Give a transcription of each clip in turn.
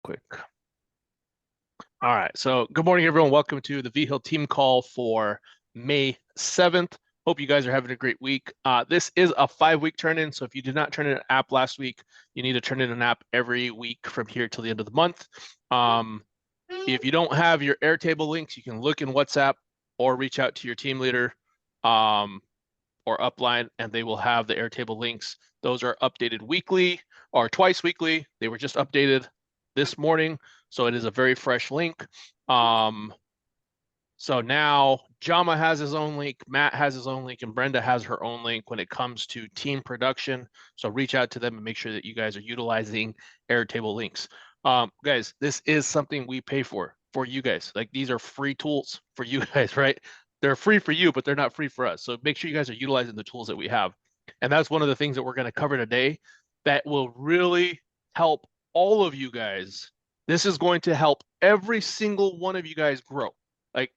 quick. All right, so good morning, everyone. Welcome to the Vigil Team call for May 7th. Hope you guys are having a great week. This is a 5-week turn-in, so if you did not turn in an app last week, you need to turn in an app every week from here till the end of the month. If you don't have your Airtable links, you can look in WhatsApp or reach out to your team leader or upline, and they will have the Airtable links. Those are updated weekly or twice weekly. They were just updated this morning, so it is a very fresh link. So now Jama has his own link, Matt has his own link, and Brenda has her own link when it comes to team production. So reach out to them and make sure that you guys are utilizing Airtable links. Guys, this is something we pay for you guys. Like, these are free tools for you guys, right? They're free for you, but they're not free for us. So make sure you guys are utilizing the tools that we have. And that's one of the things that we're going to cover today that will really help all of you guys. This is going to help every single one of you guys grow. Like,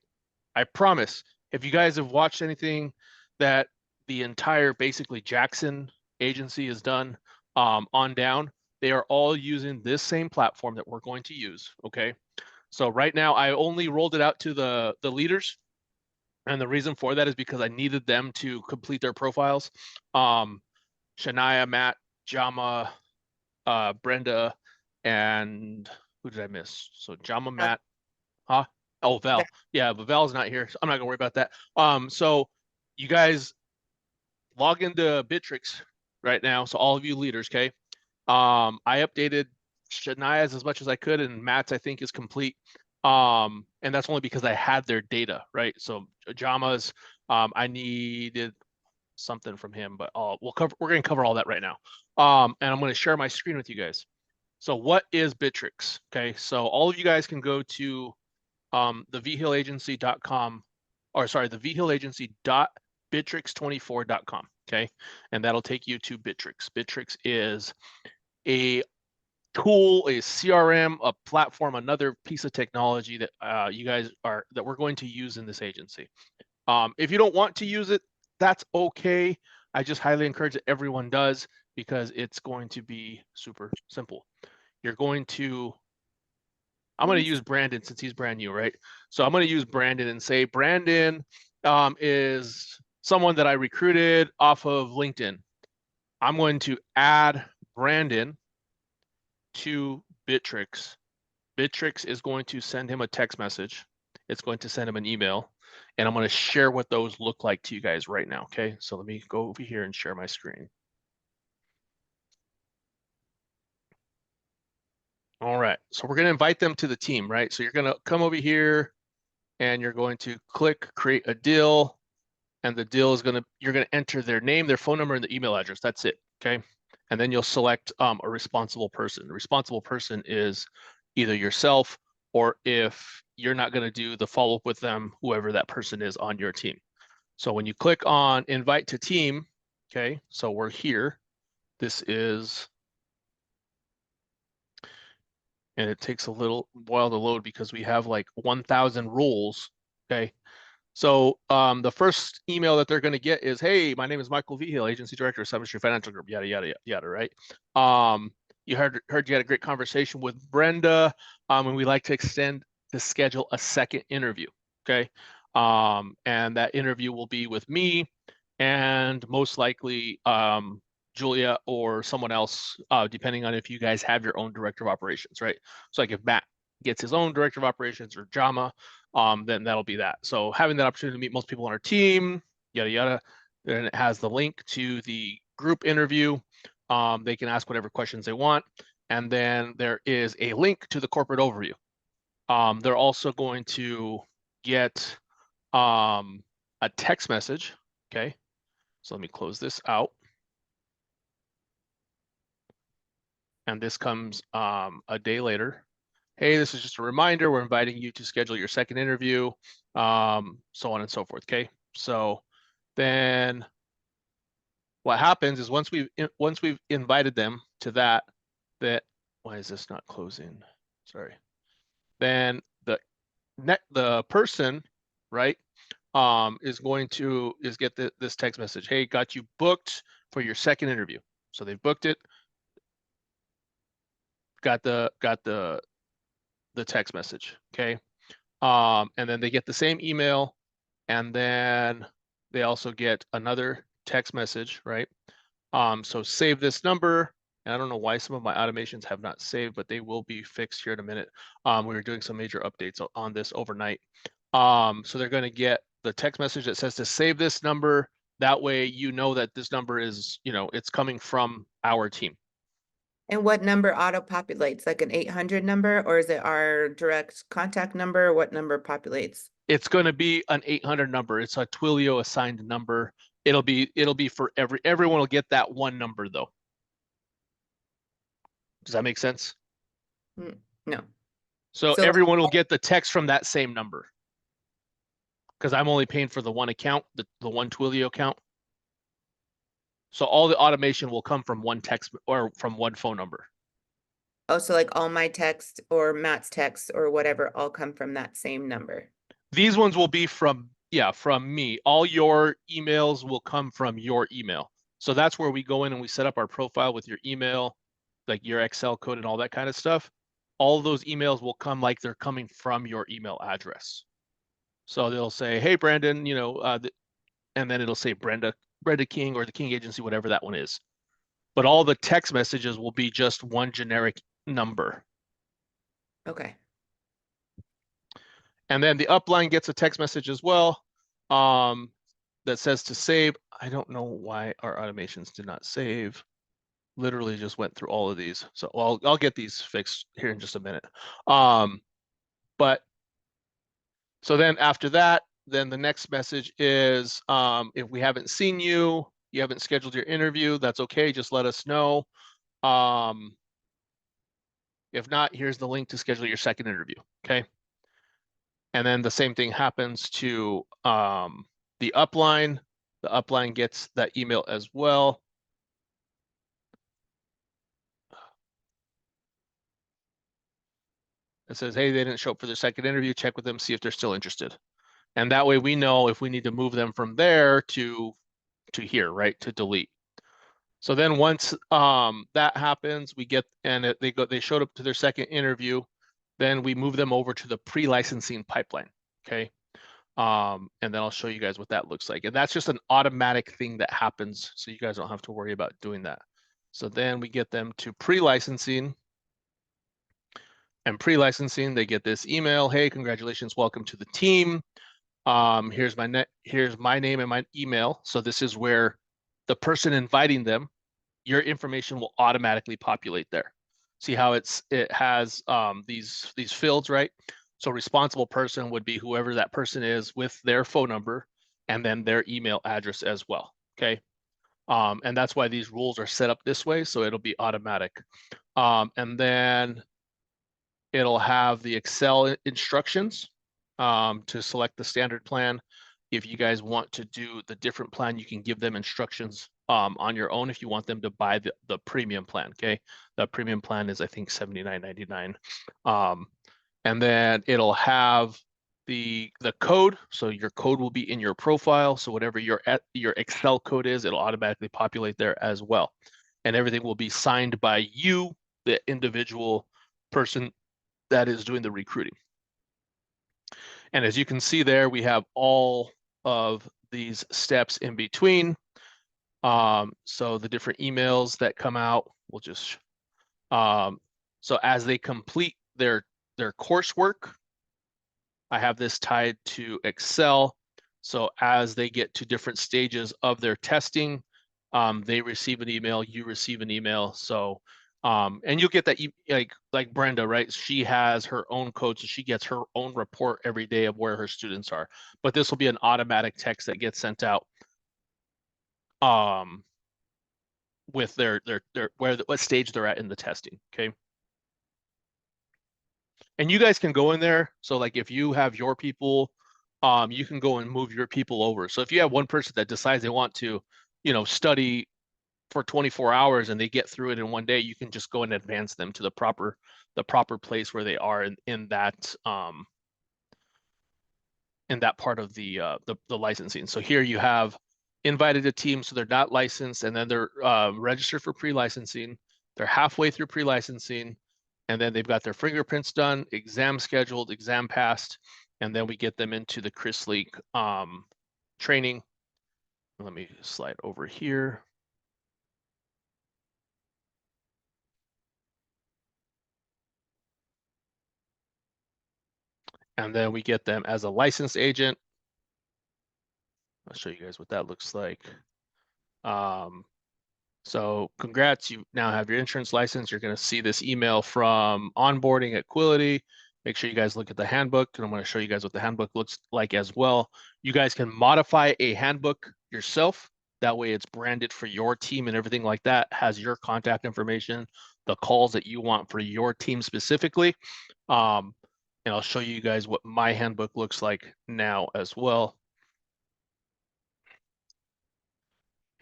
I promise, if you guys have watched anything that the entire basically Jackson agency has done on down, they are all using this same platform that we're going to use, okay? So right now, I only rolled it out to the leaders. And the reason for that is because I needed them to complete their profiles. Shania, Matt, Jama, Brenda, and who did I miss? So Jama, Matt, huh? Oh, Val. Yeah, but Val's not here, so I'm not gonna worry about that. So you guys log into Bittrex right now. So all of you leaders, okay? I updated Shania's as much as I could, and Matt's I think is complete. And that's only because I had their data, right? So Jama's, I needed something from him, but we're gonna cover all that right now. And I'm gonna share my screen with you guys. So what is Bittrex? Okay, so all of you guys can go to the vigilagency.com, or sorry, the vigilagency.bittrex24.com, okay? And that'll take you to Bittrex. Bittrex is a tool, a CRM, a platform, another piece of technology that that we're going to use in this agency. If you don't want to use it, that's okay. I just highly encourage that everyone does, because it's going to be super simple. You're going to, I'm going to use Brandon since he's brand new, right? So I'm going to use Brandon and say Brandon is someone that I recruited off of LinkedIn. I'm going to add Brandon to Bittrex. Bittrex is going to send him a text message. It's going to send him an email, and I'm going to share what those look like to you guys right now, okay? So let me go over here and share my screen. All right, so we're going to invite them to the team, right? So you're going to come over here, and you're going to click create a deal, and the deal is you're going to enter their name, their phone number, and the email address. That's it, okay? And then you'll select a responsible person. The responsible person is either yourself, or if you're not going to do the follow-up with them, whoever that person is on your team. So when you click on invite to team, okay, so we're here. This is, and it takes a little while to load because we have like 1,000 roles, okay? So the first email that they're going to get is, hey, my name is Michael Vigil, Agency Director of 7th Street Financial Group, yada, yada, yada, right? You heard you had a great conversation with Brenda, and we like to schedule a second interview, okay? And that interview will be with me and most likely Julia or someone else, depending on if you guys have your own director of operations, right? So like if Matt gets his own director of operations, or Jama, then that'll be that. So having that opportunity to meet most people on our team, yada, yada. Then it has the link to the group interview. They can ask whatever questions they want. And then there is a link to the corporate overview. They're also going to get a text message, okay? So let me close this out. And this comes a day later. Hey, this is just a reminder. We're inviting you to schedule your second interview, so on and so forth, okay? So then what happens is once we've invited them to that, why is this not closing? Sorry. Then the person, right, is going to get this text message. Hey, got you booked for your second interview. So they've booked it. Got the the text message. Okay. And then they get the same email, and then they also get another text message, right? So save this number. And I don't know why some of my automations have not saved, but they will be fixed here in a minute. We were doing some major updates on this overnight. So they're going to get the text message that says to save this number. That way, you know that this number is, it's coming from our team. And what number auto-populates, like an 800 number, or is it our direct contact number? What number populates? It's going to be an 800 number. It's a Twilio assigned number. It'll be for everyone will get that one number though. Does that make sense? No. So So everyone will get the text from that same number. Because I'm only paying for the one account, the one Twilio account. So all the automation will come from one text or from one phone number. oh, so like all my text or Matt's text or whatever all come from that same number. These ones will be from me. All your emails will come from your email. So that's where we go in and we set up our profile with your email, like your Excel code and all that kind of stuff. All of those emails will come like they're coming from your email address. So they'll say, "Hey, Brandon," and then it'll say Brenda King or the King Agency, whatever that one is. But all the text messages will be just one generic number. Okay. And then the upline gets a text message as well that says to save. I don't know why our automations did not save. Literally just went through all of these. So I'll get these fixed here in just a minute. But so then after that, then the next message is if we haven't seen you, you haven't scheduled your interview, that's okay. Just let us know. If not, here's the link to schedule your second interview. Okay. And then the same thing happens to the upline. The upline gets that email as well. It says, hey, they didn't show up for their second interview. Check with them, see if they're still interested. And that way we know if we need to move them from there to here, right? To delete. So then once that happens, we get, and they showed up to their second interview, then we move them over to the pre-licensing pipeline. Okay. And then I'll show you guys what that looks like. And that's just an automatic thing that happens. So you guys don't have to worry about doing that. So then we get them to pre-licensing. And pre-licensing, they get this email. Hey, congratulations, welcome to the team. Here's my name and my email. So this is where the person inviting them, your information will automatically populate there. See how it has these fields, right? So responsible person would be whoever that person is with their phone number and then their email address as well. Okay. And that's why these rules are set up this way. So it'll be automatic. And then it'll have the Excel instructions to select the standard plan. If you guys want to do the different plan, you can give them instructions on your own if you want them to buy the premium plan. Okay. The premium plan is, I think, $79.99. And then it'll have the code. So your code will be in your profile. So whatever your Excel code is, it'll automatically populate there as well. And everything will be signed by you, the individual person that is doing the recruiting. And as you can see there, we have all of these steps in between. So the different emails that come out will just, so as they complete their coursework, I have this tied to Excel. So as they get to different stages of their testing, they receive an email, you receive an email. So, and you'll get that like Brenda, right? She has her own code, so she gets her own report every day of where her students are. But this will be an automatic text that gets sent out with their what stage they're at in the testing. Okay. And you guys can go in there. So like if you have your people, you can go and move your people over. So if you have one person that decides they want to, study for 24 hours and they get through it in one day, you can just go and advance them to the proper place where they are in that part of the licensing. So here you have invited a team, so they're not licensed, and then they're registered for pre-licensing. They're halfway through pre-licensing, and then they've got their fingerprints done, exam scheduled, exam passed, and then we get them into the Chris Leak training. Let me slide over here. And then we get them as a licensed agent. I'll show you guys what that looks like. So congrats, you now have your insurance license. You're going to see this email from onboarding at Quility. Make sure you guys look at the handbook, and I'm going to show you guys what the handbook looks like as well. You guys can modify a handbook yourself. That way it's branded for your team and everything like that, has your contact information, the calls that you want for your team specifically. And I'll show you guys what my handbook looks like now as well.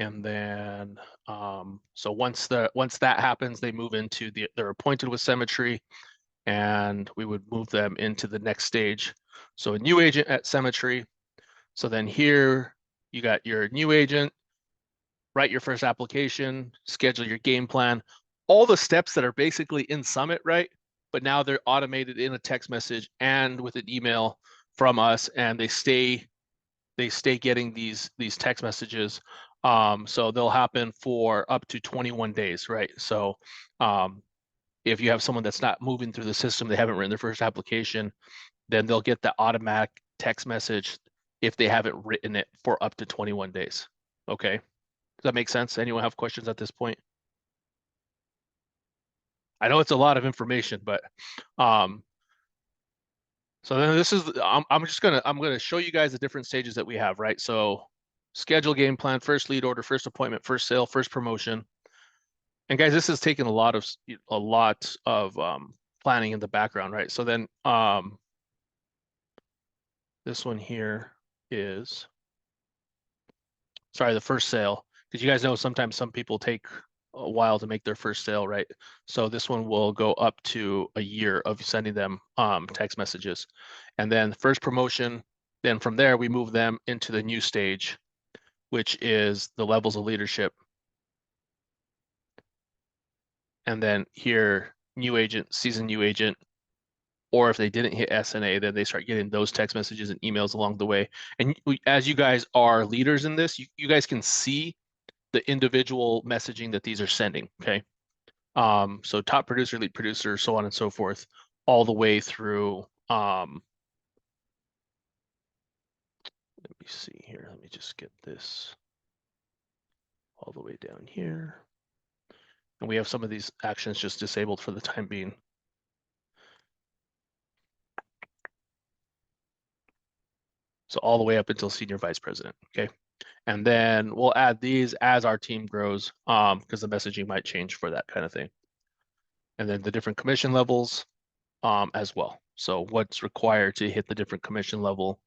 And then, so once that happens, they move into they're appointed with Symmetry, and we would move them into the next stage. So a new agent at Symmetry. So then here you got your new agent, write your first application, schedule your game plan, all the steps that are basically in Summit, right? But now they're automated in a text message and with an email from us, and they stay getting these text messages. So they'll happen for up to 21 days, right? So if you have someone that's not moving through the system, they haven't written their first application, then they'll get the automatic text message if they haven't written it for up to 21 days. Okay. Does that make sense? Anyone have questions at this point? I know it's a lot of information, but um, so then this is I'm gonna show you guys the different stages that we have, right? So schedule, game plan, first lead order, first appointment, first sale, first promotion. And guys, this has taken a lot of planning in the background, right? So then this one here is, sorry, the first sale, because you guys know sometimes some people take a while to make their first sale, right? So this one will go up to a year of sending them text messages. And then first promotion, then from there we move them into the new stage, which is the levels of leadership. And then here, new agent, seasoned new agent, or if they didn't hit SNA, then they start getting those text messages and emails along the way. And as you guys are leaders in this, you guys can see the individual messaging that these are sending, okay? So top producer, lead producer, so on and so forth, all the way through. Let me see here. Let me just get this all the way down here. And we have some of these actions just disabled for the time being. So all the way up until senior vice president, okay? And then we'll add these as our team grows, because the messaging might change for that kind of thing. And then the different commission levels, as well. So what's required to hit the different commission level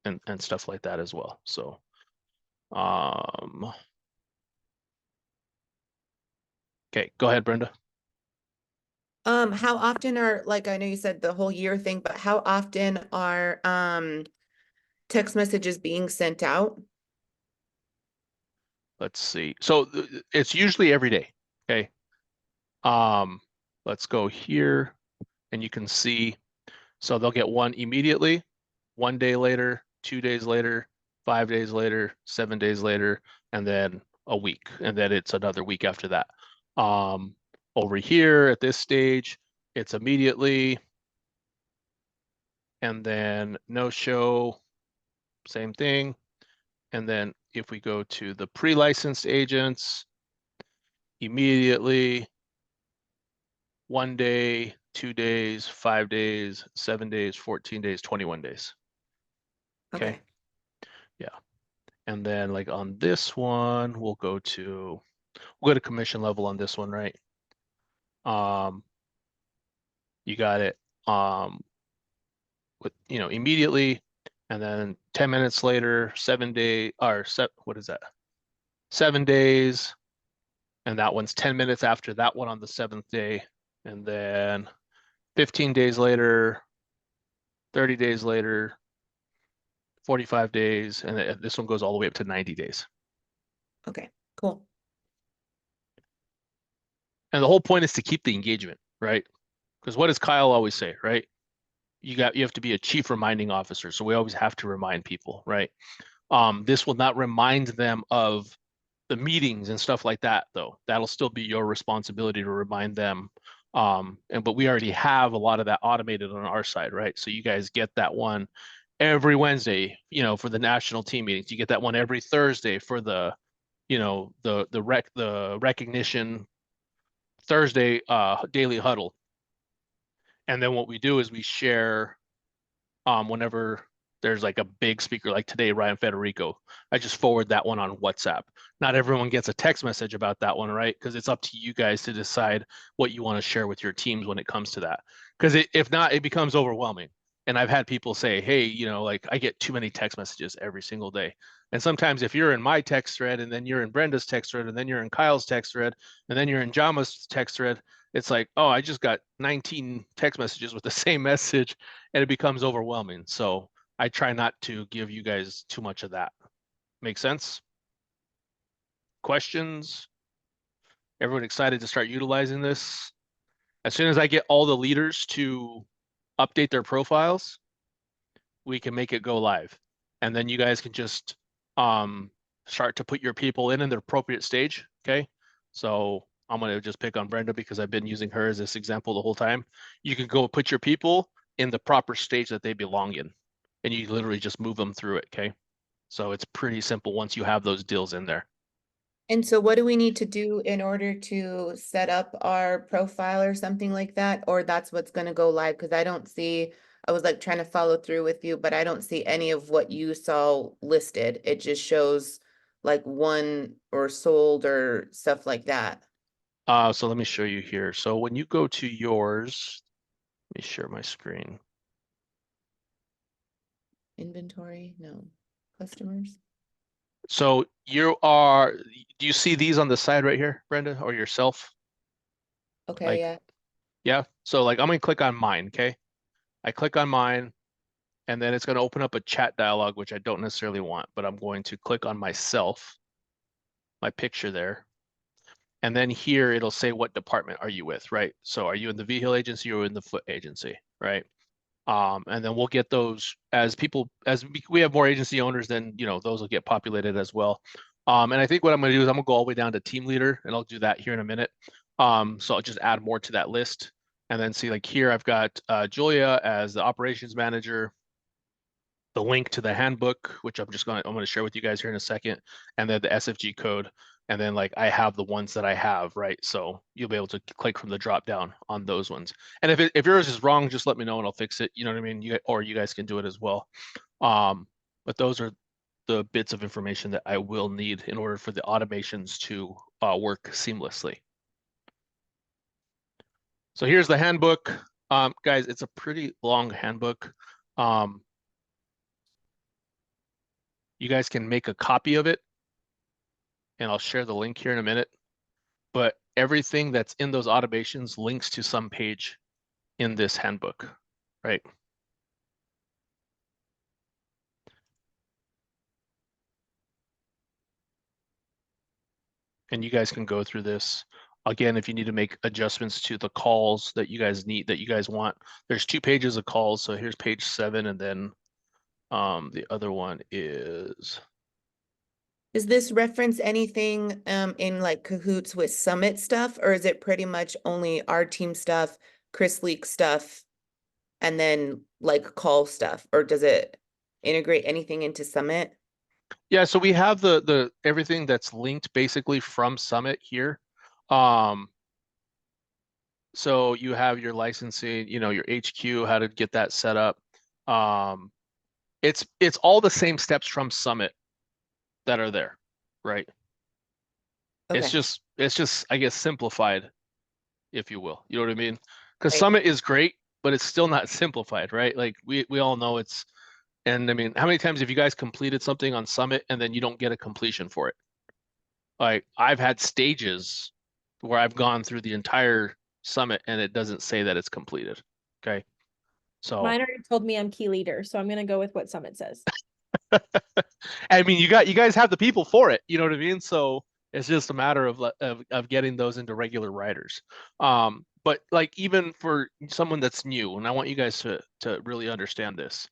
and stuff like that as well. So, okay, go ahead, Brenda. How often are, like, I know you said the whole year thing, but how often are text messages being sent out? Let's see. So it's usually every day. Okay. Um, let's go here and you can see, so they'll get one immediately, 1 day later, 2 days later, 5 days later, 7 days later, and then a week. And then it's another week after that. Over here at this stage, it's immediately, and then no show, same thing. And then if we go to the pre-licensed agents, immediately, 1 day, 2 days, 5 days, 7 days, 14 days, 21 days. Okay. Okay. Yeah. And then like on this one, we'll go to commission level on this one, right? You got it. With immediately, and then 10 minutes later, 7 day or what is that? 7 days, and that one's 10 minutes after that one on the seventh day, and then 15 days later, 30 days later, 45 days, and this one goes all the way up to 90 days. Okay, cool. And the whole point is to keep the engagement, right? Because what does Kyle always say, right? You have to be a chief reminding officer. So we always have to remind people, right? This will not remind them of the meetings and stuff like that, though. That'll still be your responsibility to remind them. But we already have a lot of that automated on our side, right? So you guys get that one every Wednesday, for the national team meetings. You get that one every Thursday for the recognition Thursday daily huddle. And then what we do is we share whenever there's like a big speaker like today, Ryan Federico, I just forward that one on WhatsApp. Not everyone gets a text message about that one, right? Because it's up to you guys to decide what you want to share with your teams when it comes to that. Because if not, it becomes overwhelming. And I've had people say, hey, like I get too many text messages every single day. And sometimes if you're in my text thread and then you're in Brenda's text thread and then you're in Kyle's text thread and then you're in Jama's text thread, it's like, oh, I just got 19 text messages with the same message and it becomes overwhelming. So I try not to give you guys too much of that. Make sense? Questions? Everyone excited to start utilizing this? As soon as I get all the leaders to update their profiles, we can make it go live. And then you guys can just start to put your people in their appropriate stage. Okay. So I'm going to just pick on Brenda because I've been using her as this example the whole time. You can go put your people in the proper stage that they belong in, and you literally just move them through it. Okay. So it's pretty simple once you have those deals in there. And so what do we need to do in order to set up our profile or something like that? Or that's what's going to go live? Because I don't see, I was like trying to follow through with you, but I don't see any of what you saw listed. It just shows like one or sold or stuff like that. So let me show you here. So when you go to yours, let me share my screen. Inventory, no. Customers. So do you see these on the side right here, Brenda, or yourself? Okay, Like, yeah. yeah. So like I'm gonna click on mine, okay? I click on mine and then it's gonna open up a chat dialog, which I don't necessarily want, but I'm going to click on myself, my picture there. And then here it'll say what department are you with, right? So are you in the Vigil agency or in the foot agency, right? And then we'll get those as we have more agency owners, then those will get populated as well. And I think what I'm going to do is I'm going to go all the way down to team leader, and I'll do that here in a minute. So I'll just add more to that list, and then see like here I've got Julia as the operations manager, the link to the handbook, which I'm gonna share with you guys here in a second, and then the SFG code, and then like I have the ones that I have, right? So you'll be able to click from the drop down on those ones. And if yours is wrong, just let me know and I'll fix it. You know what I mean? Or you guys can do it as well. But those are the bits of information that I will need in order for the automations to work seamlessly. So here's the handbook. Guys, it's a pretty long handbook. Um, you guys can make a copy of it and I'll share the link here in a minute. But everything that's in those automations links to some page in this handbook, right? And you guys can go through this. Again, if you need to make adjustments to the calls that you guys want, there's 2 pages of calls. So here's page 7, and then the other one is Does this reference anything in like cahoots with Summit stuff, or is it pretty much only our team stuff, Chris Leak stuff, and then like call stuff, or does it integrate anything into Summit? yeah. So we have the everything that's linked basically from Summit here. Um, so you have your licensing, your HQ, how to get that set up. Um, it's all the same steps from Summit that are there, right? Okay, It's just I guess simplified, if you will. You know what I mean? Because right. Summit is great, but it's still not simplified, right? Like we all know it's and I mean, how many times have you guys completed something on Summit and then you don't get a completion for it? Like I've had stages where I've gone through the entire Summit and it doesn't say that it's completed. Okay. So Mine already told me I'm key leader, so I'm gonna go with what Summit says. I mean, you guys have the people for it. You know what I mean? So it's just a matter of getting those into regular writers. but like even for someone that's new, and I want you guys to really understand this,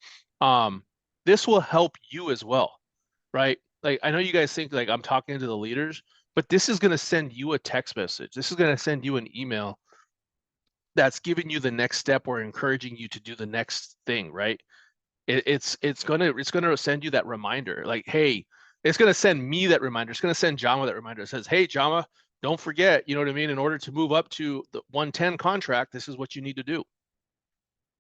this will help you as well, right? Like I know you guys think like I'm talking to the leaders, but this is going to send you a text message. This is going to send you an email that's giving you the next step or encouraging you to do the next thing, right? It's gonna send you that reminder, like, hey, it's gonna send me that reminder. It's gonna send Jama that reminder. It says, hey, Jama, don't forget, you know what I mean? In order to move up to the 110 contract, this is what you need to do,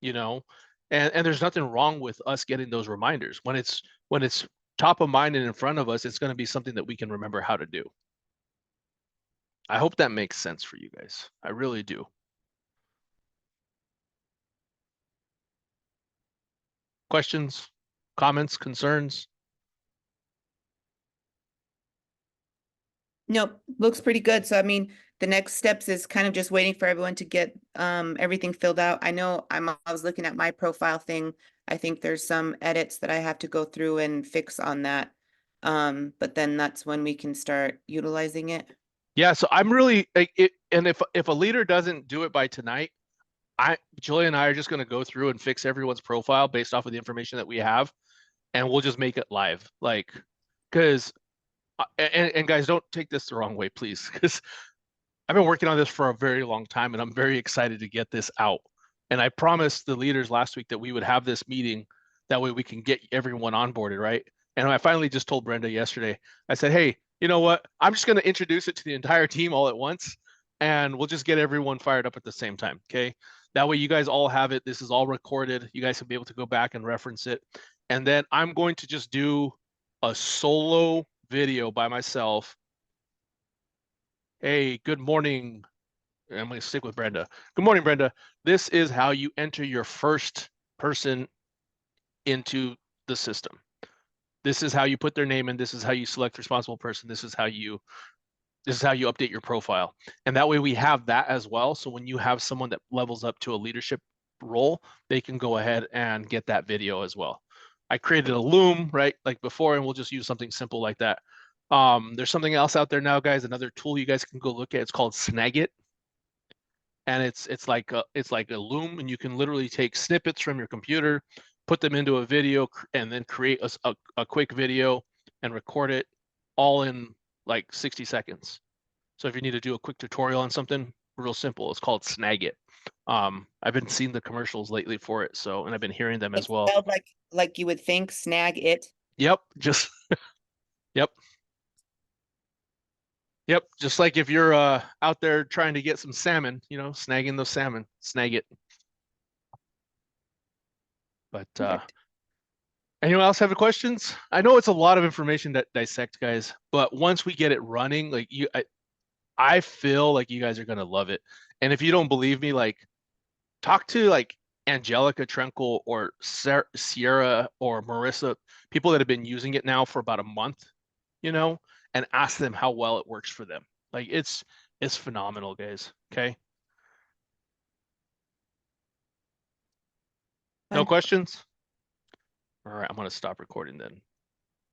you know? And there's nothing wrong with us getting those reminders. When it's top of mind and in front of us, it's gonna be something that we can remember how to do. I hope that makes sense for you guys. I really do. Questions, comments, concerns? Nope, looks pretty good. So I mean, the next steps is kind of just waiting for everyone to get everything filled out. I know I was looking at my profile thing. I think there's some edits that I have to go through and fix on that. But then that's when we can start utilizing it. Yeah, so I'm really like it, and if a leader doesn't do it by tonight, Julia and I are just going to go through and fix everyone's profile based off of the information that we have, and we'll just make it live. Like, because and guys, don't take this the wrong way, please, because I've been working on this for a very long time, and I'm very excited to get this out. And I promised the leaders last week that we would have this meeting. That way we can get everyone onboarded, right? And I finally just told Brenda yesterday, I said, hey, you know what? I'm just going to introduce it to the entire team all at once, and we'll just get everyone fired up at the same time, okay? That way you guys all have it. This is all recorded. You guys will be able to go back and reference it. And then I'm going to just do a solo video by myself. Hey, good morning. I'm going to stick with Brenda. Good morning, Brenda. This is how you enter your first person into the system. This is how you put their name in. This is how you select responsible person. This is how you update your profile. And that way we have that as well. So when you have someone that levels up to a leadership role, they can go ahead and get that video as well. I created a loom, right, like before, and we'll just use something simple like that. There's something else out there now, guys, another tool you guys can go look at. It's called Snagit. And it's like a loom, and you can literally take snippets from your computer, put them into a video, and then create a quick video and record it all in like 60 seconds. So if you need to do a quick tutorial on something, real simple, it's called Snagit. I've been seeing the commercials lately for it, so, and I've been hearing them as It's well. spelled like you would think, snag it. Yep, just yep. Yep, just like if you're out there trying to get some salmon, you know, snagging those salmon, snag it. But Perfect. anyone else have any questions? I know it's a lot of information to dissect, guys, but once we get it running, like I feel like you guys are gonna love it. And if you don't believe me, like talk to like Angelica Trenkle or Sierra or Marissa, people that have been using it now for about a month, you know, and ask them how well it works for them. Like it's phenomenal, guys. Okay. No Fun. questions? All right, I'm gonna stop recording then.